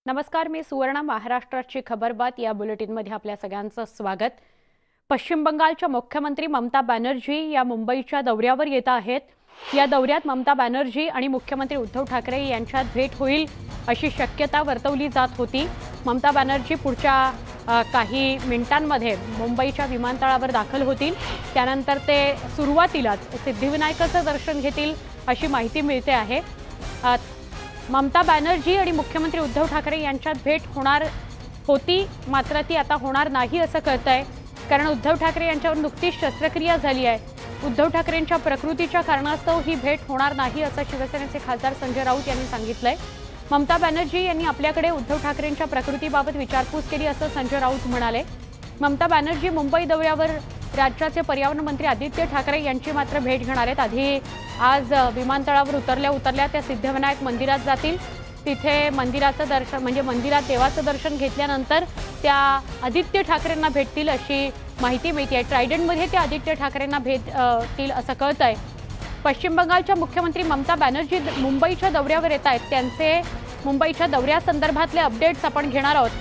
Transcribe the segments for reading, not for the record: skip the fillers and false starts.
नमस्कार, मी सुवर्णा. महाराष्ट्राची खबरबात या बुलेटिनमध्ये आपल्या सगळ्यांचं स्वागत. पश्चिम बंगालच्या मुख्यमंत्री ममता बॅनर्जी या मुंबईच्या दौऱ्यावर येत आहेत. या दौऱ्यात ममता बॅनर्जी आणि मुख्यमंत्री उद्धव ठाकरे यांच्यात भेट होईल अशी शक्यता वर्तवली जात होती. ममता बॅनर्जी पुढच्या काही मिनिटांमध्ये मुंबईच्या विमानतळावर दाखल होतील. त्यानंतर ते सुरुवातीलाच सिद्धिविनायकाचं दर्शन घेतील अशी माहिती मिळते आहे. ममता बॅनर्जी आणि मुख्यमंत्री उद्धव ठाकरे यांच्यात भेट होणार होती, मात्र ती आता होणार नाही असं कळतंय. कारण उद्धव ठाकरे यांच्यावर नुकतीच शस्त्रक्रिया झाली आहे. उद्धव ठाकरेंच्या प्रकृतीच्या कारणास्तव ही भेट होणार नाही असं शिवसेनेचे खासदार संजय राऊत यांनी सांगितलंय. ममता बॅनर्जी यांनी आपल्याकडे उद्धव ठाकरेंच्या प्रकृतीबाबत विचारपूस केली असं संजय राऊत म्हणाले. ममता बॅनर्जी मुंबई दौऱ्यावर राज्याचे पर्यावरण मंत्री आदित्य ठाकरे यांची मात्र भेट घेणार आहेत. आधी आज विमानतळावर उतरल्या त्या सिद्धिविनायक मंदिरात जातील. तिथे मंदिराचं दर्शन म्हणजे मंदिरात देवाचं दर्शन घेतल्यानंतर त्या आदित्य ठाकरेंना भेटतील अशी माहिती मिळते आहे. ट्रायडंटमध्ये ते आदित्य ठाकरेंना भेटतील असं कळतंय. पश्चिम बंगालच्या मुख्यमंत्री ममता बॅनर्जी मुंबईच्या दौऱ्यावर येत आहेत. त्यांचे मुंबईच्या दौऱ्यासंदर्भातले अपडेट्स आपण घेणार आहोत.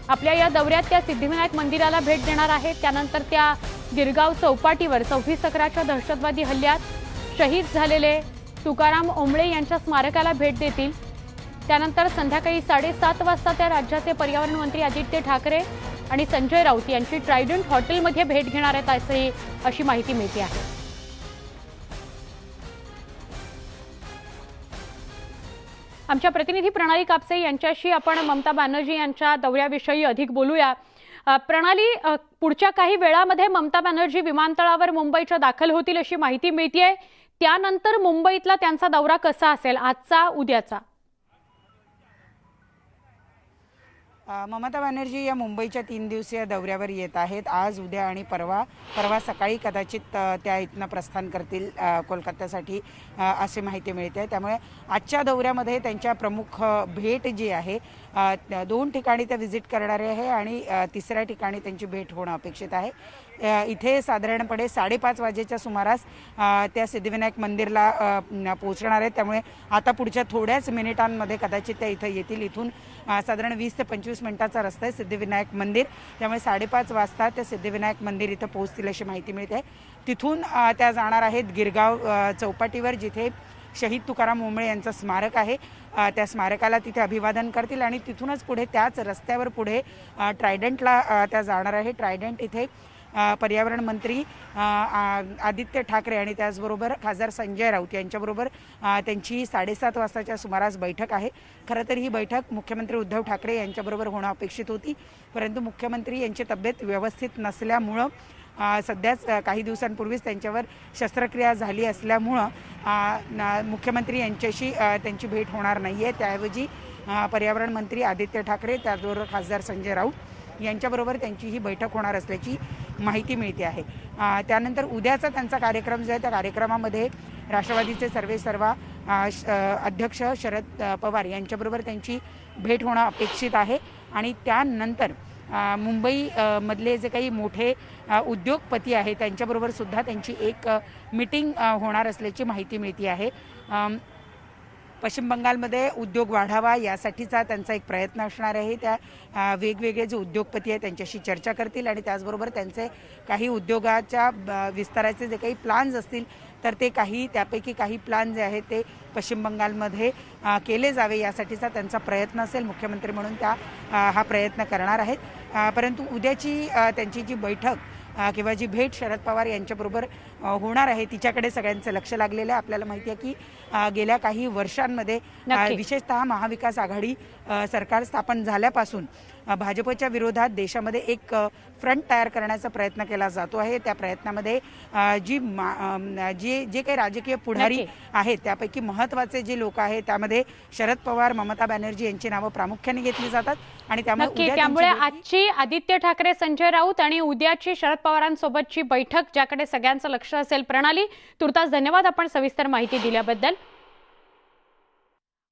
आपल्या या दौऱ्यात त्या सिद्धिविनायक मंदिराला भेट देणार आहेत. त्यानंतर त्या गिरगाव चौपाटीवर 26/11च्या दहशतवादी हल्ल्यात शहीद झालेले तुकाराम ओंबळे यांच्या स्मारकाला भेट देतील. त्यानंतर संध्याकाळी 7:30 वाजता त्या राज्याचे पर्यावरण मंत्री आदित्य ठाकरे आणि संजय राऊत यांची ट्रायडंट हॉटेलमध्ये भेट घेणार आहेत अशी माहिती मिळते आहे. आमच्या प्रतिनिधी प्रणाली कापसे यांच्याशी आपण ममता बॅनर्जी यांच्या दौऱ्याविषयी अधिक बोलूया. प्रणाली, पुढच्या काही वेळामध्ये ममता बॅनर्जी विमानतळावर मुंबईच्या दाखल होतील अशी माहिती मिळतेय. त्यानंतर मुंबईतला त्यांचा दौरा कसा असेल, आजचा उद्याचा? ममता बॅनर्जी या मुंबईच्या 3 दिवसीय दौऱ्यावर येत आहेत. आज, उद्या आणि परवा सकाळी कदाचित त्या इथनं प्रस्थान करतील कोलकात्यासाठी अशी माहिती मिळते. त्यामुळे आजच्या दौऱ्यामध्ये त्यांच्या प्रमुख भेट जी आहे 2 ठिकाणी त्या व्हिजिट करणारे आहे आणि तिसऱ्या ठिकाणी त्यांची भेट होणं अपेक्षित आहे. इथे साधारणपणे 5:30 वाजेच्या सुमारास त्या सिद्धिविनायक मंदिरला पोहोचणार आहेत. त्यामुळे आता पुढच्या थोड्याच मिनिटांमध्ये कदाचित त्या इथं येतील. इथून साधारण 20 ते 25 मिनिटाचा रस्ता आहे सिद्धिविनायक मंदिर. त्यामुळे 5:30 वाजता त्या सिद्धिविनायक मंदिर इथं पोहोचतील अशी माहिती मिळते आहे. तिथून त्या जाणार आहेत गिरगाव चौपाटीवर, जिथे शहीद तुकाराम ओंबळे यांचं स्मारक आहे. त्या स्मारकाला तिथे अभिवादन करतील आणि तिथूनच पुढे त्याच रस्त्यावर पुढे ट्रायडंटला त्या जाणार आहे. ट्रायडंट इथे पर्यावरण मंत्री आदित्य ठाकरे आणि त्याचबरोबर खासदार संजय राऊत यांच्याबरोबर त्यांची 7:30 वाजताच्या सुमारास बैठक आहे. खरं तर ही बैठक मुख्यमंत्री उद्धव ठाकरे यांच्याबरोबर होणं अपेक्षित होती, परंतु मुख्यमंत्री यांची तब्येत व्यवस्थित नसल्यामुळं सध्याच काही दिवसांपूर्वीच त्यांच्यावर शस्त्रक्रिया झाली असल्यामुळं मुख्यमंत्री यांच्याशी त्यांची भेट होणार नाही आहे. त्याऐवजी पर्यावरण मंत्री आदित्य ठाकरे, त्याचबरोबर खासदार संजय राऊत यांच्याबरोबर त्यांची ही बैठक होणार असल्याची माहिती मिळते आहे. त्यानंतर उद्याचा त्यांचा कार्यक्रम जो आहे त्या कार्यक्रमामध्ये राष्ट्रवादीचे सर्वेसर्वा अध्यक्ष शरद पवार यांच्याबरोबर त्यांची भेट होणं अपेक्षित आहे. आणि त्यानंतर मुंबई मधले जे काही मोठे उद्योगपती आहेत त्यांच्याबरोबर सुद्धा त्यांची एक मीटिंग होणार असल्याची माहिती मिळते आहे. पश्चिम बंगालमध्ये उद्योग वाढावा यासाठीचा त्यांचा एक प्रयत्न असणार आहे. त्या वेगवेगळे जे उद्योगपती आहेत त्यांच्याशी चर्चा करतील आणि त्याचबरोबर त्यांचे काही उद्योगाच्या विस्ताराचे जे काही प्लान्स असतील तर ते त्यापैकी काही प्लान जे आहेत ते पश्चिम बंगालमध्ये केले जावे यासाठीचा त्यांचा प्रयत्न असेल. मुख्यमंत्री म्हणून त्या हा प्रयत्न करणार आहेत. परंतु उद्याची त्यांची जी बैठक किंवा जी भेट शरद पवार यांच्याबरोबर होणार आहे तिच्याकडे सगळ्यांचं लक्ष लागलेलं आहे. आपल्याला माहिती आहे की गेल्या काही वर्षांमध्ये विशेषतः महाविकास आघाडी सरकार स्थापन झाल्यापासून भाजपच्या विरोधात देशामध्ये एक फ्रंट तयार करण्याचा प्रयत्न केला जातो आहे. त्या प्रयत्नामध्ये जे काही राजकीय पुढारी आहेत त्यापैकी महत्त्वाचे जे लोक आहेत त्यामध्ये शरद पवार, ममता बॅनर्जी यांची नावं प्रामुख्याने घेतली जातात. आणि त्यामुळे आजची आदित्य ठाकरे, संजय राऊत आणि उद्याची शरद पवारांसोबतची बैठक ज्याकडे सगळ्यांचं लक्ष असेल. प्रणाली, तुर्तास धन्यवाद आपण सविस्तर माहिती दिल्याबद्दल.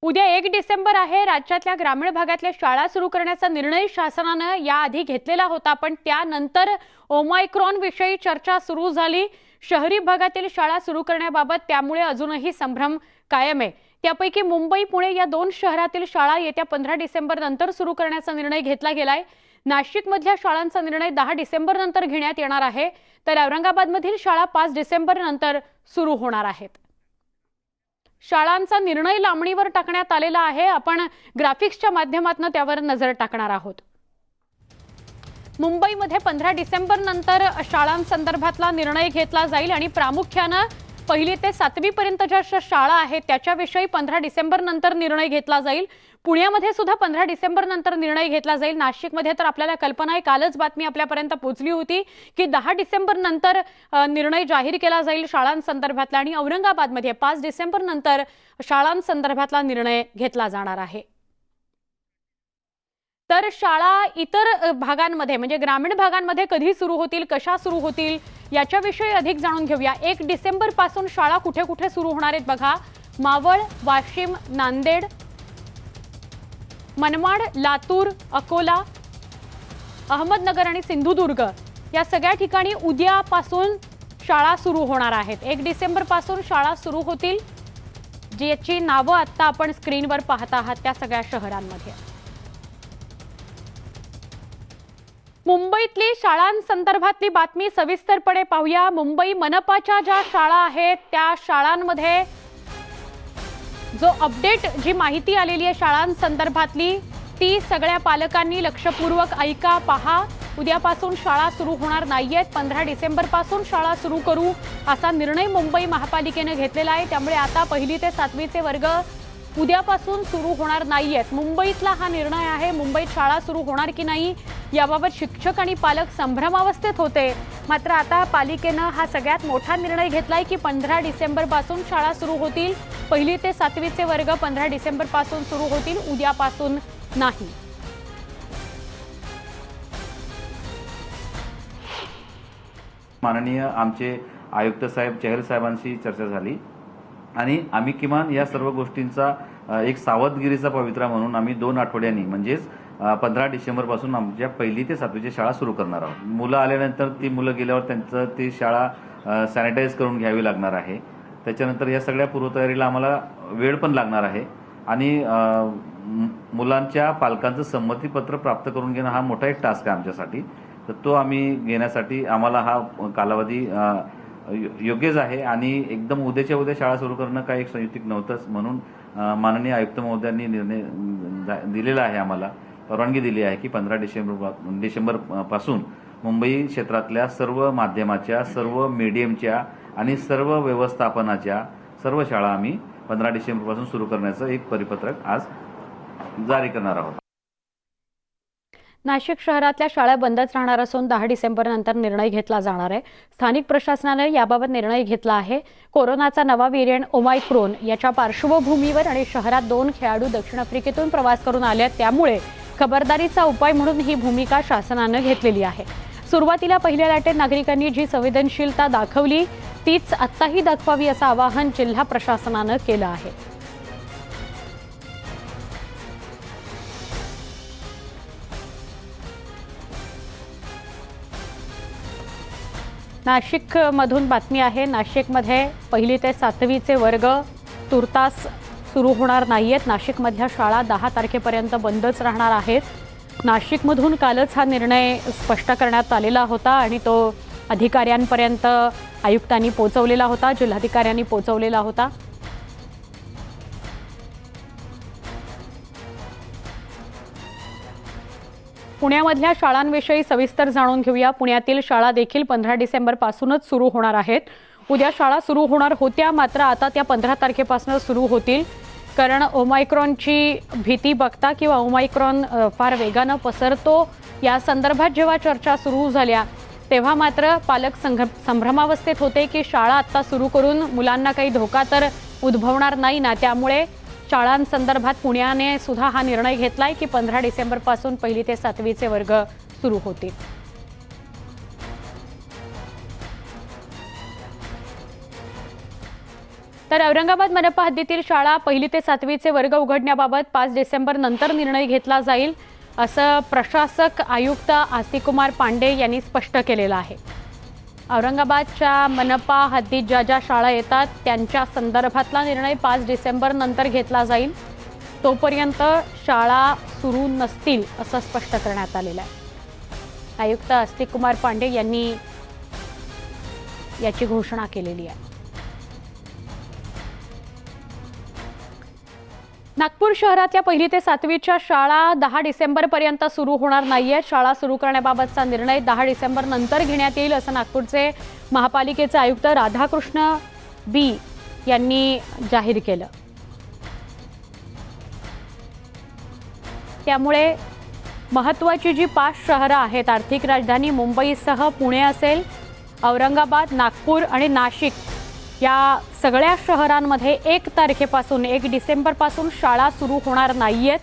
उद्या 1 डिसेंबर आहे. राज्यातल्या ग्रामीण भागातल्या शाळा सुरू करण्याचा निर्णय शासनानं याआधी घेतलेला होता, पण त्यानंतर ओमायक्रॉन विषयी चर्चा सुरू झाली. शहरी भागातील शाळा सुरू करण्याबाबत त्यामुळे अजूनही संभ्रम कायम आहे. त्यापैकी मुंबई पुणे या 2 शहरातील शाळा येत्या 15 डिसेंबर नंतर सुरू करण्याचा निर्णय घेतला गेलाय. नाशिकमधल्या शाळांचा निर्णय 10 डिसेंबर नंतर घेण्यात येणार आहे, तर औरंगाबादमधील शाळा 5 डिसेंबर नंतर सुरू होणार आहेत. शाळांचा निर्णय लांबणीवर टाकण्यात आलेला आहे. आपण ग्राफिक्सच्या माध्यमातून त्यावर नजर टाकणार आहोत. मुंबईमध्ये 15 डिसेंबर नंतर शाळांसंदर्भातला निर्णय घेतला जाईल आणि प्रामुख्याने 1ली ते 7वी पर्यंतच्या शाळा आहेत त्याच्याविषयी 15 डिसेंबर नंतर निर्णय घेतला जाईल. पुण्यामध्ये सुद्धा 15 डिसेंबर नंतर निर्णय घेतला जाईल. नाशिकमध्ये तर आपल्याला कल्पना आहे, कालच बातमी आपल्यापर्यंत पोहोचली होती की 10 डिसेंबर नंतर निर्णय जाहीर केला जाईल शाळांसंदर्भातला, आणि औरंगाबादमध्ये 5 डिसेंबर नंतर शाळांसंदर्भातला निर्णय घेतला जाणार आहे. तर शाळा इतर भागांमध्ये म्हणजे ग्रामीण भागांमध्ये कधी सुरू होतील, कशा सुरू होतील याच्याविषयी अधिक जाणून घेऊया. 1 डिसेंबर पासून शाळा कुठे कुठे सुरू होणार आहेत बघा. मावळ, वाशिम, नांदेड, मनमाड, लातूर, अकोला, अहमदनगर आणि सिंधुदुर्ग या सगळ्या ठिकाणी उद्यापासून शाळा सुरू होणार आहेत. 1 डिसेंबर पासून शाळा सुरू होतील, ज्याची नावं आता आपण स्क्रीनवर पाहता आहात त्या सगळ्या शहरांमध्ये. मुंबईतली शाळांसंदर्भातली बातमी सविस्तरपणे पाहूया. मुंबई मनपाच्या ज्या शाळा आहेत त्या शाळांमध्ये जो अपडेट जी माहिती आलेली आहे शाळांसंदर्भातली ती सगळ्या पालकांनी लक्षपूर्वक ऐका, पहा. उद्यापासून शाळा सुरू होणार नाहीयेत. 15 डिसेंबर पासून शाळा सुरू करू असा निर्णय मुंबई महापालिकेने घेतलेला आहे. त्यामुळे आता 1ली ते 7वीचे वर्ग उद्यापासून सुरू होणार नाहीयेत. मुंबईतला हा निर्णय आहे. मुंबईत शाळा सुरू होणार की नाही याबाबत शिक्षक आणि पालक संभ्रमावस्थेत होते. मात्र आता पालिकेनं हा सगळ्यात मोठा निर्णय घेतलाय की 15 डिसेंबर पासून शाळा सुरू होतील. 1ली ते 7वीचे वर्ग 15 डिसेंबर पासून सुरू होतील, उद्यापासून नाही. माननीय आमचे आयुक्त साहेब चहल साहेबांशी चर्चा झाली आणि आम्ही किमान या सर्व गोष्टींचा एक सावधगिरीचा पवित्रा म्हणून आम्ही 2 आठवड्यांनी म्हणजेच 15 डिसेंबर पासून आमच्या 1ली ते 7वीची शाळा सुरू करणार आहोत. मुलं आल्यानंतर ती मुलं गेल्यावर त्यांचं ती शाळा सॅनिटाईज करून घ्यावी लागणार आहे. त्याच्यानंतर या सगळ्या पूर्वतयारीला आम्हाला वेळ पण लागणार आहे आणि मुलांच्या पालकांचं संमतीपत्र प्राप्त करून घेणं हा मोठा एक टास्क आहे आमच्यासाठी. तर तो आम्ही घेण्यासाठी आम्हाला हा कालावधी योग्यच आहे आणि एकदम उद्याच्या उद्या शाळा सुरू करणं काही एक संयुक्तिक नव्हतंच. म्हणून माननीय आयुक्त महोदयांनी निर्णय दिलेला आहे, आम्हाला परवानगी दिली आहे की 15 डिसेंबर पासून मुंबई क्षेत्रातल्या सर्व माध्यमाच्या, सर्व मीडियमच्या आणि सर्व व्यवस्थापनाच्या सर्व शाळा आम्ही 15 डिसेंबर पासून सुरू करण्याचं एक परिपत्रक आज जारी करणार आहोत. नाशिक शहरातल्या शाळा बंदच राहणार असून 10 डिसेंबर नंतर निर्णय घेतला जाणार आहे. स्थानिक प्रशासनाने याबाबत निर्णय घेतला आहे. कोरोनाचा नवा व्हेरिएंट ओमायक्रॉन याच्या पार्श्वभूमीवर आणि शहरात 2 खेळाडू दक्षिण आफ्रिकेतून प्रवास करून आले, त्यामुळे खबरदारीचा उपाय म्हणून ही भूमिका शासनाने घेतलेली आहे. सुरुवातीला पहिल्या लाटेत नागरिकांनी जी संवेदनशीलता दाखवली तीच आत्ताही दाखवावी असं आवाहन जिल्हा प्रशासनाने केलं आहे. नाशिक मधून बातमी आहे. नाशिकमध्ये 1ली ते 7वीचे वर्ग तुर्तास सुरू होणार नाहीयेत. नाशिकमधल्या शाळा 10 तारखेपर्यंत बंदच राहणार आहेत. नाशिकमधून कालच हा निर्णय स्पष्ट करण्यात आलेला होता आणि तो अधिकाऱ्यांपर्यंत आयुक्तांनी पोहोचवलेला होता, जिल्हाधिकाऱ्यांनी पोहोचवलेला होता. पुण्यामधल्या शाळांविषयी सविस्तर जाणून घेऊया. पुण्यातील शाळा देखील 15 डिसेंबर पासूनच सुरू होणार आहेत. उद्या शाळा सुरू होणार होत्या, मात्र आता त्या 15 तारखेपासून सुरू होतील. कारण ओमायक्रॉनची भीती बघता किंवा ओमायक्रॉन फार वेगानं पसरतो या संदर्भात जेव्हा चर्चा सुरू झाल्या तेव्हा मात्र पालक संभ्रमावस्थेत होते की शाळा आता सुरू करून मुलांना काही धोका तर उद्भवणार नाही ना. त्यामुळे शाळांसंदर्भात पुण्याने सुद्धा हा निर्णय घेतलाय की 15 डिसेंबर पासून 1ली ते 7वीचे वर्ग सुरू होतील. तर औरंगाबाद मनपा हद्दीतील शाळा 1ली ते 7वीचे वर्ग उघडण्याबाबत 5 डिसेंबर नंतर निर्णय घेतला जाईल असं प्रशासक आयुक्त आस्तिकुमार पांडे यांनी स्पष्ट केलेलं आहे. औरंगाबादच्या मनपा हद्दीत ज्या ज्या शाळा येतात त्यांच्या संदर्भातला निर्णय 5 डिसेंबर नंतर घेतला जाईल. तोपर्यंत शाळा सुरू नसतील असं स्पष्ट करण्यात आलेलं आहे. आयुक्त अस्तिक कुमार पांडे यांनी याची घोषणा केलेली आहे. नागपूर शहरातल्या 1ली ते 7वीच्या शाळा 10 डिसेंबरपर्यंत सुरू होणार नाहीयेत. शाळा सुरू करण्याबाबतचा निर्णय 10 डिसेंबर नंतर घेण्यात येईल असं नागपूरचे महापालिकेचे आयुक्त राधाकृष्ण बी यांनी जाहीर केलं. त्यामुळे महत्त्वाची जी 5 शहरं आहेत, आर्थिक राजधानी मुंबईसह पुणे असेल, औरंगाबाद, नागपूर आणि नाशिक, या सगळ्या शहरांमध्ये 1 तारखेपासून 1 डिसेंबरपासून शाळा सुरू होणार नाहीयेत.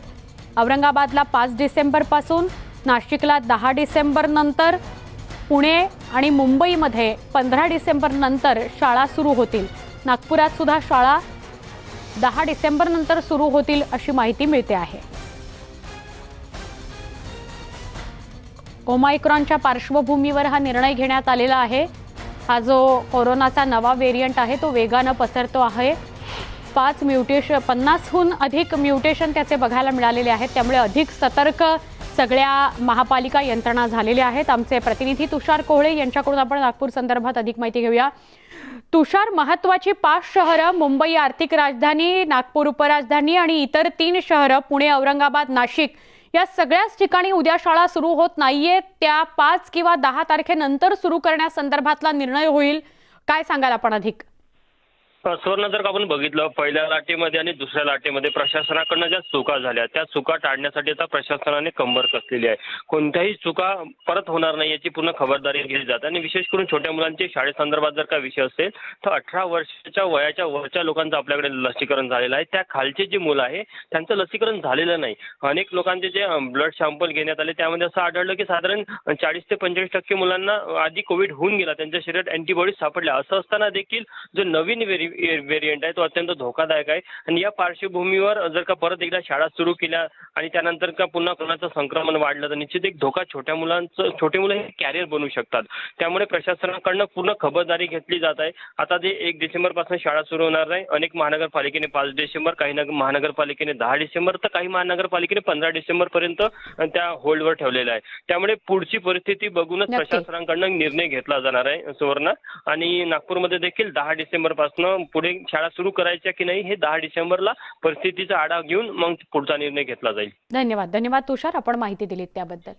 औरंगाबादला 5 डिसेंबरपासून, नाशिकला 10 डिसेंबर नंतर, पुणे आणि मुंबईमध्ये 15 डिसेंबर नंतर शाळा सुरू होतील. नागपुरात सुद्धा शाळा 10 डिसेंबर नंतर सुरू होतील अशी माहिती मिळते आहे. ओमायक्रॉनच्या पार्श्वभूमीवर हा निर्णय घेण्यात आलेला आहे. हा जो कोरोनाचा नवा व्हेरियंट आहे तो वेगानं पसरतो आहे. 50हून अधिक म्युटेशन त्याचे बघायला मिळालेले आहेत. त्यामुळे अधिक सतर्क सगळ्या महापालिका यंत्रणा झालेल्या आहेत. आमचे प्रतिनिधी तुषार कोहळे यांच्याकडून आपण नागपूर संदर्भात अधिक माहिती घेऊया. तुषार, महत्त्वाची 5 शहरं, मुंबई आर्थिक राजधानी, नागपूर उपराजधानी आणि इतर 3 शहरं पुणे, औरंगाबाद, नाशिक, या सगळ्याच ठिकाणी उद्या शाळा सुरू होत नाहीये. त्या 5 किंवा 10 तारखेनंतर सुरू करण्यासंदर्भातला निर्णय होईल. काय सांगाल आपण अधिक? सुवर्ण, जर आपण बघितलं पहिल्या लाटेमध्ये आणि दुसऱ्या लाटेमध्ये प्रशासनाकडनं ज्या चुका झाल्या त्या चुका टाळण्यासाठी आता प्रशासनाने कंबर कसलेली आहे. कोणत्याही चुका परत होणार नाही याची पूर्ण खबरदारी घेतली जाते. आणि विशेष करून छोट्या मुलांचे शाळेसंदर्भात जर का विषय असेल तर 18 वर्षाच्या वयाच्या वरच्या लोकांचं आपल्याकडे लसीकरण झालेलं आहे. त्या खालचे जी मुलं आहे त्यांचं लसीकरण झालेलं नाही. अनेक लोकांचे जे ब्लड सॅम्पल घेण्यात आले त्यामध्ये असं आढळलं की साधारण 40 ते 45% मुलांना आधी कोविड होऊन गेला, त्यांच्या शरीरात अँटीबॉडीज सापडल्या. असं असताना देखील जो नवीन व्हेरियंट आहे तो अत्यंत धोकादायक आहे. आणि या पार्श्वभूमीवर जर का परत एकदा शाळा सुरू केल्या आणि त्यानंतर का पुन्हा कोणाचं संक्रमण वाढलं तर निश्चित एक धोका छोटे मुलं हे कॅरियर बनू शकतात. त्यामुळे प्रशासनाकडनं पूर्ण खबरदारी घेतली जात आहे. आता जे 1 डिसेंबरपासून शाळा सुरू होणार आहे. अनेक महानगरपालिकेने 5 डिसेंबर, काही महानगरपालिकेने 10 डिसेंबर तर काही महानगरपालिकेने 15 डिसेंबरपर्यंत त्या होल्डवर ठेवलेला आहे. त्यामुळे पुढची परिस्थिती बघूनच प्रशासनाकडनं निर्णय घेतला जाणार आहे सुवर्ण. आणि नागपूरमध्ये देखील 10 डिसेंबरपासून पुढे शाळा सुरू करायच्या की नाही हे 10 डिसेंबरला परिस्थितीचा आढावा घेऊन मग पुढचा निर्णय घेतला जाईल. धन्यवाद तुषार, आपण माहिती दिलीत त्याबद्दल.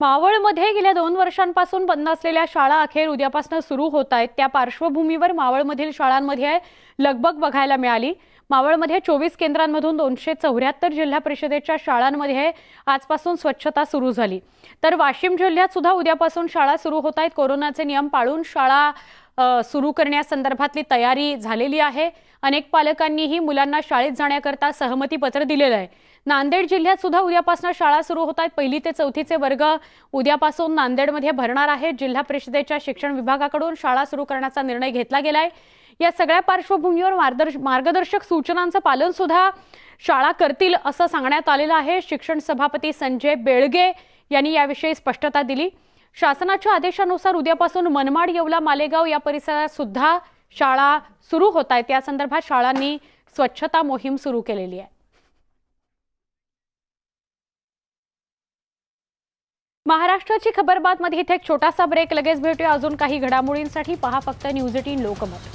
मावळमध्ये गेल्या 2 वर्षांपासून बंद असलेल्या शाळा अखेर उद्यापासून सुरू होत आहेत. त्या पार्श्वभूमीवर मावळमधील शाळांमध्ये लगबग बघायला मिळाली. मावळमध्ये 24 केंद्रांमधून 274 जिल्हा परिषदेच्या शाळांमध्ये आजपासून स्वच्छता सुरू झाली. तर वाशिम जिल्ह्यात सुद्धा उद्यापासून शाळा सुरू होत आहेत. कोरोनाचे नियम पाळून शाळा सुरू करण्यासंदर्भातली तयारी झालेली आहे. अनेक पालकांनीही मुलांना शाळेत जाण्याकरता सहमती पत्र दिलेलं आहे. नांदेड जिल्ह्यात सुद्धा उद्यापासून शाळा सुरू होत आहेत. 1ली ते 4थीचे वर्ग उद्यापासून नांदेडमध्ये भरणार आहेत. जिल्हा परिषदेच्या शिक्षण विभागाकडून शाळा सुरू करण्याचा निर्णय घेतला गेलाय. या सगळ्या पार्श्वभूमीवर मार्गदर्शक सूचनांचं पालन सुद्धा शाळा करतील असं सांगण्यात आलेलं आहे. शिक्षण सभापती संजय बेळगे यांनी याविषयी स्पष्टता दिली. शासनाच्या आदेशानुसार उद्यापासून मनमाड, येवला, मालेगाव या परिसरात सुद्धा शाळा सुरू होत आहेत. या संदर्भात शाळांनी स्वच्छता मोहीम सुरू केलेली आहे. महाराष्ट्राची खबरबात मध्ये इथे एक छोटासा ब्रेक, लगेच भेटूया अजून काही घडामोडींसाठी. पहा फक्त न्यूज 18 लोकमत.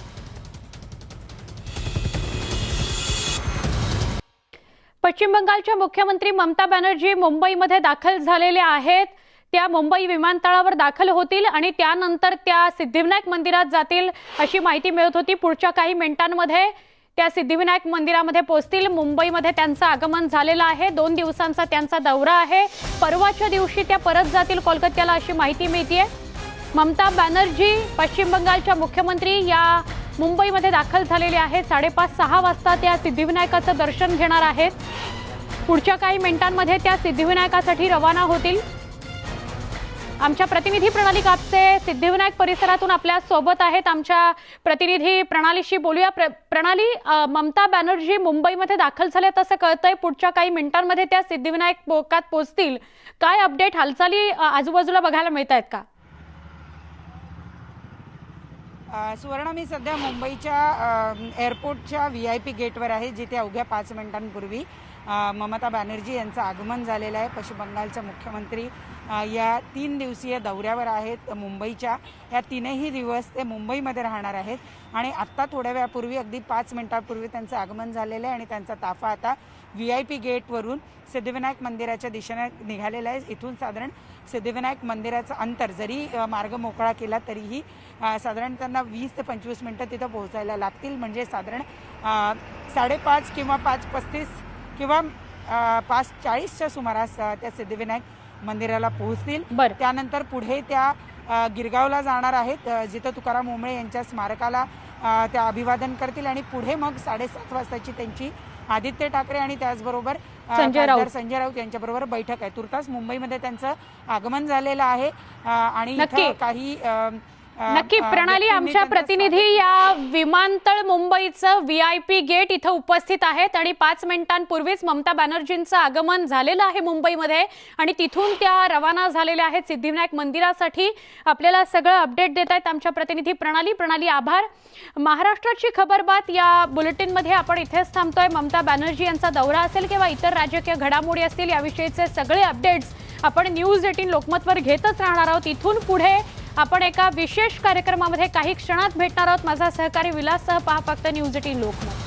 पश्चिम बंगालच्या मुख्यमंत्री ममता बॅनर्जी मुंबईमध्ये दाखल झालेले आहेत. त्या मुंबई विमानतळावर दाखल होतील आणि त्यानंतर त्या सिद्धिविनायक मंदिरात जातील अशी माहिती मिळत होती. पुढच्या काही मिनिटांमध्ये त्या सिद्धिविनायक मंदिरामध्ये पोहोचतील. मुंबईमध्ये त्यांचं आगमन झालेलं आहे. 2 दिवसांचा त्यांचा दौरा आहे. परवाच्या दिवशी त्या परत जातील कोलकात्याला अशी माहिती मिळतेय. ममता बॅनर्जी पश्चिम बंगालच्या मुख्यमंत्री या मुंबईमध्ये दाखल झालेले आहेत. 5:30-6 वाजता त्या सिद्धिविनायकाचं दर्शन घेणार आहेत. पुढच्या काही मिनिटांमध्ये त्या सिद्धिविनायकासाठी रवाना होतील. आमच्या प्रतिनिधी प्रणाली कापसे सिद्धिविनायक परिसरातून आपल्या सोबत आहेत. आमच्या प्रतिनिधी प्रणालीशी बोलूया. प्रणाली, ममता बॅनर्जी मुंबईमध्ये दाखल झाल्यात असं कळतंय. पुढच्या काही मिनिटांमध्ये त्या सिद्धिविनायक बोकात पोहोचतील. काय अपडेट, हालचाली आजूबाजूला बघायला मिळत आहेत का? सुवर्ण, मी सध्या मुंबईच्या एअरपोर्टच्या VIP गेटवर आहे, जिथे अवघ्या 5 मिनिटांपूर्वी ममता बॅनर्जी यांचं आगमन झालेलं आहे. पश्चिम बंगालच्या मुख्यमंत्री या 3 दिवसीय दौऱ्यावर आहेत मुंबईच्या. या 3ही दिवस ते मुंबईमध्ये राहणार आहेत आणि आत्ता थोड्या वेळापूर्वी, अगदी 5 मिनिटांपूर्वी त्यांचं आगमन झालेलं आहे आणि त्यांचा ताफा आता VIP गेटवरून सिद्धिविनायक मंदिराच्या दिशेने निघालेला आहे. इथून साधारण सिद्धिविनायक मंदिराचं अंतर, जरी मार्ग मोकळा केला तरीही साधारण त्यांना 20 ते 25 मिनिटं तिथं पोहोचायला लागतील. म्हणजे साधारण 5:30 किंवा 5:35 किंवा 5:40च्या सुमारास त्या सिद्धिविनायक मंदिराला पोहोचतील. त्यानंतर पुढे त्या गिरगावला जाणार आहेत, जिथं तुकाराम ओंबळे यांच्या स्मारकाला त्या अभिवादन करतील आणि पुढे मग 7:30 वाजताची त्यांची आदित्य ठाकरे आणि त्याचबरोबर संजय राऊत यांच्याबरोबर बैठक आहे. तुर्तास मुंबईमध्ये त्यांचं आगमन झालेलं आहे आणि काही नक्की प्रणाली, आमच्या प्रतिनिधी या विमानतळ मुंबईचं VIP गेट इथं उपस्थित आहेत आणि 5 मिनिटांपूर्वीच ममता बॅनर्जींचं आगमन झालेलं आहे मुंबईमध्ये आणि तिथून त्या रवाना झालेल्या आहेत सिद्धिविनायक मंदिरासाठी. आपल्याला सगळं अपडेट देत आहेत आमच्या प्रतिनिधी प्रणाली, आभार. महाराष्ट्राची खबरबात या बुलेटिनमध्ये आपण इथेच थांबतोय. ममता बॅनर्जी यांचा दौरा असेल किंवा इतर राजकीय घडामोडी असतील, याविषयीचे सगळे अपडेट्स आपण न्यूज 18 लोकमतवर घेतच राहणार आहोत. इथून पुढे आपण एका विशेष कार्यक्रमामध्ये काही क्षणात भेटणार आहोत. माझा सहकारी विलाससह पहा फक्त न्यूज 18 लोकमत.